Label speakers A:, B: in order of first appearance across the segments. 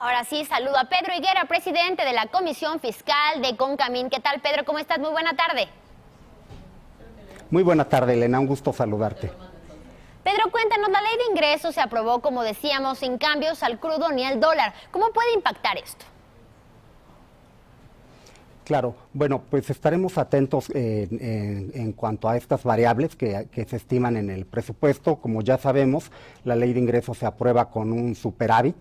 A: Ahora sí, saludo a Pedro Higuera, presidente de la Comisión Fiscal de CONCAMIN. ¿Qué tal, Pedro? ¿Cómo estás? Muy buena tarde.
B: Muy buena tarde, Elena. Un gusto saludarte.
A: Pedro, cuéntanos, la ley de ingresos se aprobó, como decíamos, sin cambios al crudo ni al dólar. ¿Cómo puede impactar esto?
B: Claro, bueno, pues estaremos atentos en cuanto a estas variables que se estiman en el presupuesto. Como ya sabemos, la ley de ingresos se aprueba con un superávit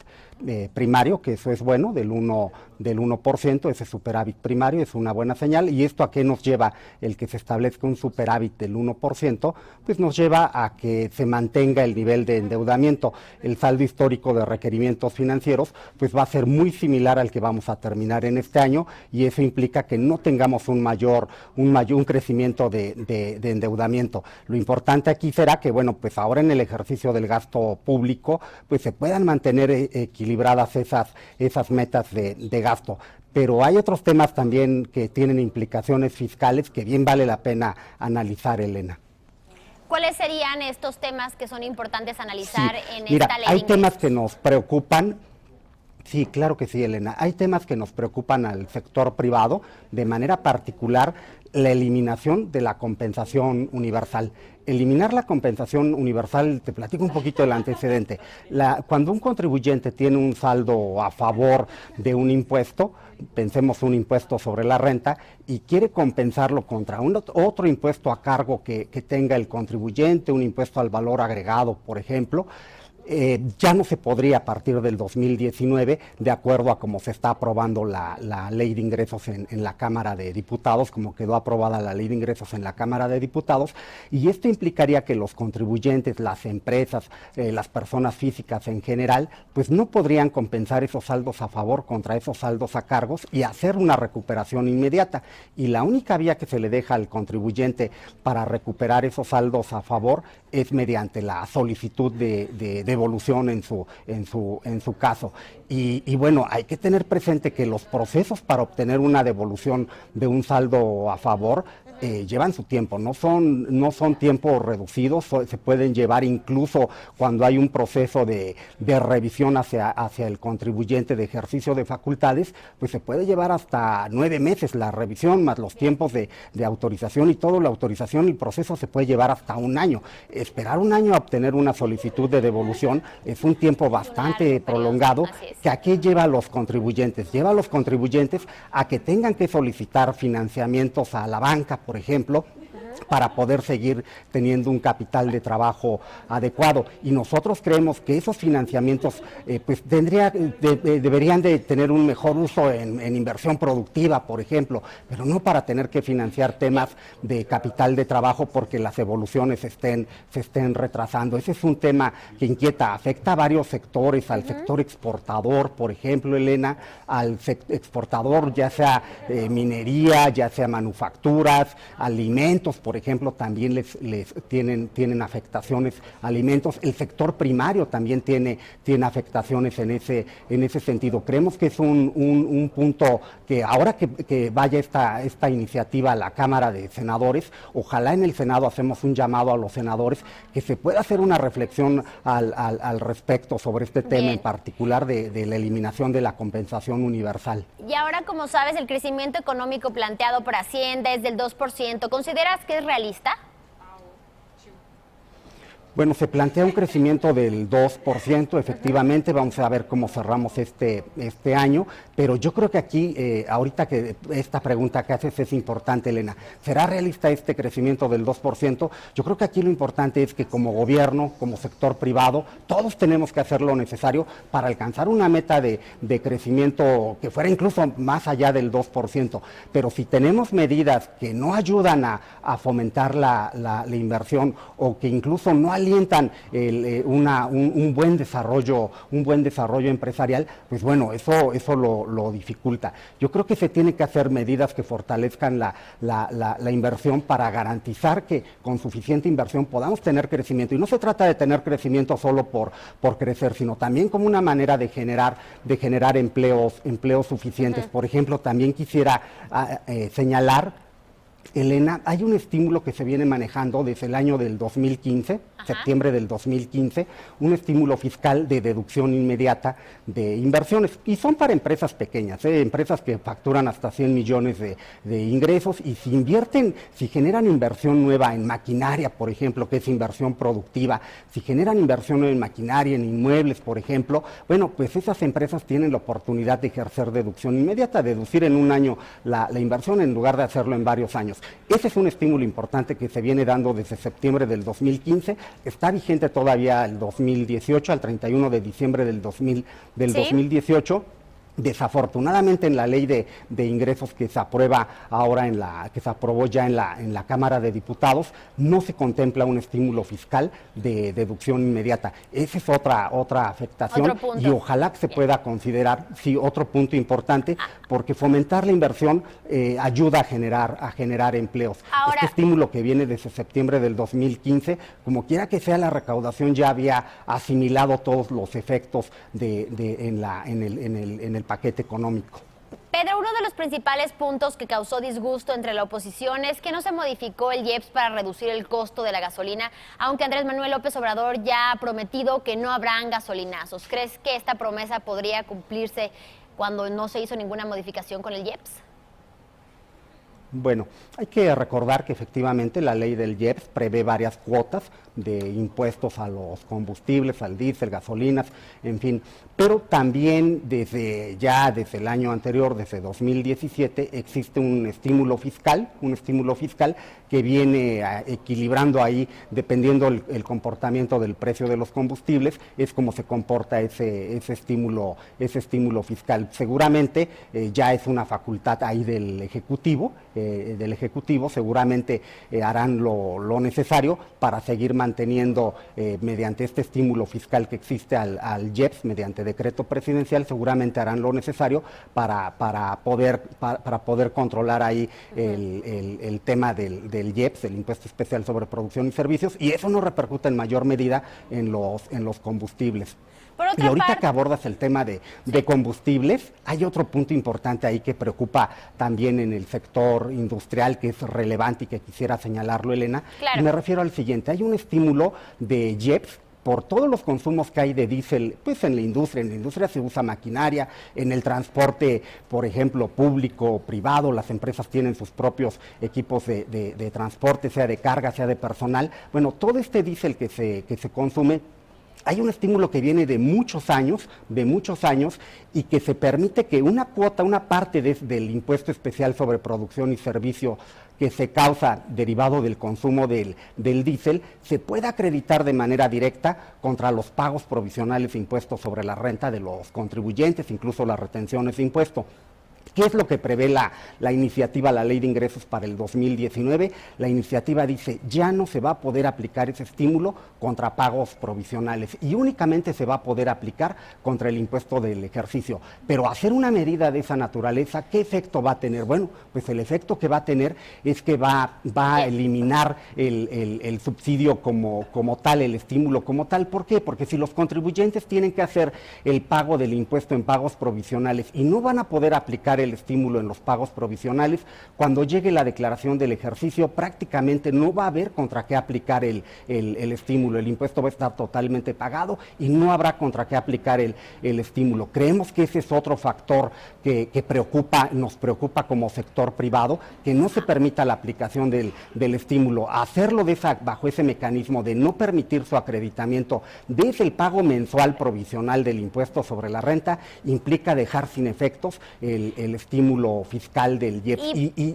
B: primario, que eso es bueno, del 1%, ese superávit primario es una buena señal. ¿Y esto a qué nos lleva? El que se establezca un superávit del 1%, pues nos lleva a que se mantenga el nivel de endeudamiento. El saldo histórico de requerimientos financieros pues va a ser muy similar al que vamos a terminar en este año, y eso implica que no tengamos un crecimiento de endeudamiento. Lo importante aquí será que, bueno, pues ahora en el ejercicio del gasto público, pues se puedan mantener equilibradas esas metas de gasto. Pero hay otros temas también que tienen implicaciones fiscales que bien vale la pena analizar, Elena.
A: ¿Cuáles serían estos temas que son importantes analizar en
B: Mira,
A: esta ley de
B: hay
A: ingresos?
B: temas que nos preocupan. Sí, claro que sí, Elena. Hay temas que nos preocupan al sector privado, de manera particular la eliminación de la compensación universal. Eliminar la compensación universal, te platico un poquito del antecedente. Cuando un contribuyente tiene un saldo a favor de un impuesto, pensemos un impuesto sobre la renta, y quiere compensarlo contra otro impuesto a cargo que tenga el contribuyente, un impuesto al valor agregado, por ejemplo, ya no se podría a partir del 2019, de acuerdo a cómo se está aprobando la ley de ingresos en la Cámara de Diputados, como quedó aprobada la ley de ingresos en la Cámara de Diputados, y esto implicaría que los contribuyentes, las empresas, las personas físicas en general, pues no podrían compensar esos saldos a favor contra esos saldos a cargos y hacer una recuperación inmediata. Y la única vía que se le deja al contribuyente para recuperar esos saldos a favor es mediante la solicitud de devolución en su caso. Y bueno, hay que tener presente que los procesos para obtener una devolución de un saldo a favor llevan su tiempo, no son tiempos reducidos, se pueden llevar incluso cuando hay un proceso de revisión hacia el contribuyente de ejercicio de facultades, pues se puede llevar hasta 9 meses la revisión, más los tiempos de autorización y todo. La autorización y el proceso se puede llevar hasta un año. Esperar un año a obtener una solicitud de devolución es un tiempo bastante prolongado. ¿Que a qué lleva a los contribuyentes? Lleva a los contribuyentes a que tengan que solicitar financiamientos a la banca, por ejemplo, para poder seguir teniendo un capital de trabajo adecuado. Y nosotros creemos que esos financiamientos pues deberían de tener un mejor uso en inversión productiva, por ejemplo, pero no para tener que financiar temas de capital de trabajo porque las evoluciones se estén retrasando. Ese es un tema que inquieta, afecta a varios sectores, al sector exportador, por ejemplo, Elena, al exportador, ya sea minería, ya sea manufacturas, alimentos, por ejemplo, también les tienen afectaciones alimentos. El sector primario también tiene afectaciones en ese sentido. Creemos que es un punto que ahora que vaya esta iniciativa a la Cámara de Senadores, ojalá en el Senado hacemos un llamado a los senadores que se pueda hacer una reflexión al respecto sobre este tema en particular de la eliminación de la compensación universal.
A: Y ahora, como sabes, el crecimiento económico planteado por Hacienda es del 2%. ¿Consideras que es realista?
B: Bueno, se plantea un crecimiento del 2%, efectivamente, vamos a ver cómo cerramos este año, pero yo creo que aquí, ahorita que esta pregunta que haces es importante, Elena, ¿será realista este crecimiento del 2%? Yo creo que aquí lo importante es que como gobierno, como sector privado, todos tenemos que hacer lo necesario para alcanzar una meta de crecimiento que fuera incluso más allá del 2%, pero si tenemos medidas que no ayudan a fomentar la inversión o que incluso no alientan un buen desarrollo empresarial, pues bueno, eso lo dificulta. Yo creo que se tiene que hacer medidas que fortalezcan la inversión para garantizar que con suficiente inversión podamos tener crecimiento. Y no se trata de tener crecimiento solo por crecer, sino también como una manera de generar empleos suficientes. Por ejemplo, también quisiera señalar, Elena, hay un estímulo que se viene manejando desde el año del 2015, septiembre del 2015, un estímulo fiscal de deducción inmediata de inversiones. Y son para empresas pequeñas, empresas que facturan hasta 100 millones de ingresos, y si generan inversión nueva en maquinaria, por ejemplo, que es inversión productiva, si generan inversión en maquinaria, en inmuebles, por ejemplo, bueno, pues esas empresas tienen la oportunidad de ejercer deducción inmediata, deducir en un año la inversión en lugar de hacerlo en varios años. Ese es un estímulo importante que se viene dando desde septiembre del 2015, está vigente todavía el 2018, al 31 de diciembre del 2018. Desafortunadamente, en la ley de ingresos que se aprueba ahora, que se aprobó ya en la Cámara de Diputados, no se contempla un estímulo fiscal de deducción inmediata. Esa es otra afectación, y ojalá que se pueda considerar, sí, otro punto importante, porque fomentar la inversión ayuda a generar empleos.
A: Ahora,
B: este estímulo que viene desde septiembre del 2015, como quiera que sea, la recaudación ya había asimilado todos los efectos en el paquete económico.
A: Pedro, uno de los principales puntos que causó disgusto entre la oposición es que no se modificó el IEPS para reducir el costo de la gasolina, aunque Andrés Manuel López Obrador ya ha prometido que no habrán gasolinazos. ¿Crees que esta promesa podría cumplirse cuando no se hizo ninguna modificación con el IEPS?
B: Bueno, hay que recordar que efectivamente la ley del IEPS prevé varias cuotas de impuestos a los combustibles, al diésel, gasolinas, en fin, pero también desde el año anterior, desde 2017, existe un estímulo fiscal que viene equilibrando ahí, dependiendo el comportamiento del precio de los combustibles, es como se comporta ese estímulo fiscal. Seguramente ya es una facultad ahí del Ejecutivo, seguramente harán lo necesario para seguir manteniendo mediante este estímulo fiscal que existe al IEPS, mediante decreto presidencial, seguramente harán lo necesario para poder controlar ahí el tema del IEPS, el Impuesto Especial sobre Producción y Servicios, y eso no repercute en mayor medida en los combustibles. Y ahorita que abordas el tema de combustibles, hay otro punto importante ahí que preocupa también en el sector industrial, que es relevante y que quisiera señalarlo, Elena.
A: Claro.
B: Y me refiero al siguiente: hay un estímulo de IEPS por todos los consumos que hay de diésel, pues en la industria se usa maquinaria, en el transporte, por ejemplo, público o privado, las empresas tienen sus propios equipos de transporte, sea de carga, sea de personal. Bueno, todo este diésel que se consume, hay un estímulo que viene de muchos años, y que se permite que una parte del impuesto especial sobre producción y servicio que se causa derivado del consumo del diésel, se pueda acreditar de manera directa contra los pagos provisionales de impuestos sobre la renta de los contribuyentes, incluso las retenciones de impuesto. ¿Qué es lo que prevé la iniciativa, la Ley de Ingresos para el 2019? La iniciativa dice, ya no se va a poder aplicar ese estímulo contra pagos provisionales y únicamente se va a poder aplicar contra el impuesto del ejercicio. Pero hacer una medida de esa naturaleza, ¿qué efecto va a tener? Bueno, pues el efecto que va a tener es que va a eliminar el subsidio como tal, el estímulo como tal. ¿Por qué? Porque si los contribuyentes tienen que hacer el pago del impuesto en pagos provisionales y no van a poder aplicar el estímulo en los pagos provisionales, cuando llegue la declaración del ejercicio prácticamente no va a haber contra qué aplicar el estímulo, el impuesto va a estar totalmente pagado y no habrá contra qué aplicar el estímulo. Creemos que ese es otro factor que nos preocupa como sector privado, que no se permita la aplicación del estímulo, hacerlo bajo ese mecanismo de no permitir su acreditamiento desde el pago mensual provisional del impuesto sobre la renta, implica dejar sin efectos el estímulo fiscal del IEPS.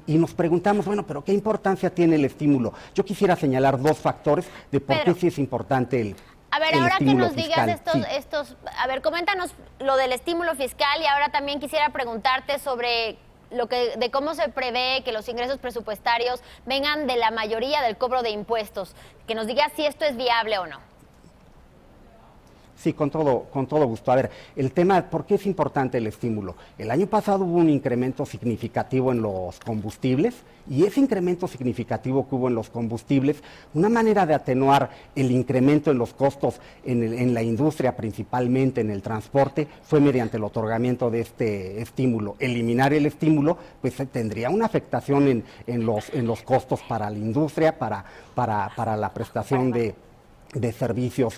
B: Y nos preguntamos, bueno, pero ¿qué importancia tiene el estímulo? Yo quisiera señalar dos factores de por qué sí es importante el
A: ahora que nos digas
B: fiscal.
A: Coméntanos lo del estímulo fiscal, y ahora también quisiera preguntarte sobre de cómo se prevé que los ingresos presupuestarios vengan de la mayoría del cobro de impuestos, que nos digas si esto es viable o no.
B: Sí, con todo gusto. A ver, el tema, ¿por qué es importante el estímulo? El año pasado hubo un incremento significativo en los combustibles, y ese incremento significativo que hubo en los combustibles, una manera de atenuar el incremento en los costos en la industria, principalmente en el transporte, fue mediante el otorgamiento de este estímulo. Eliminar el estímulo, pues tendría una afectación en los costos para la industria, para la prestación de servicios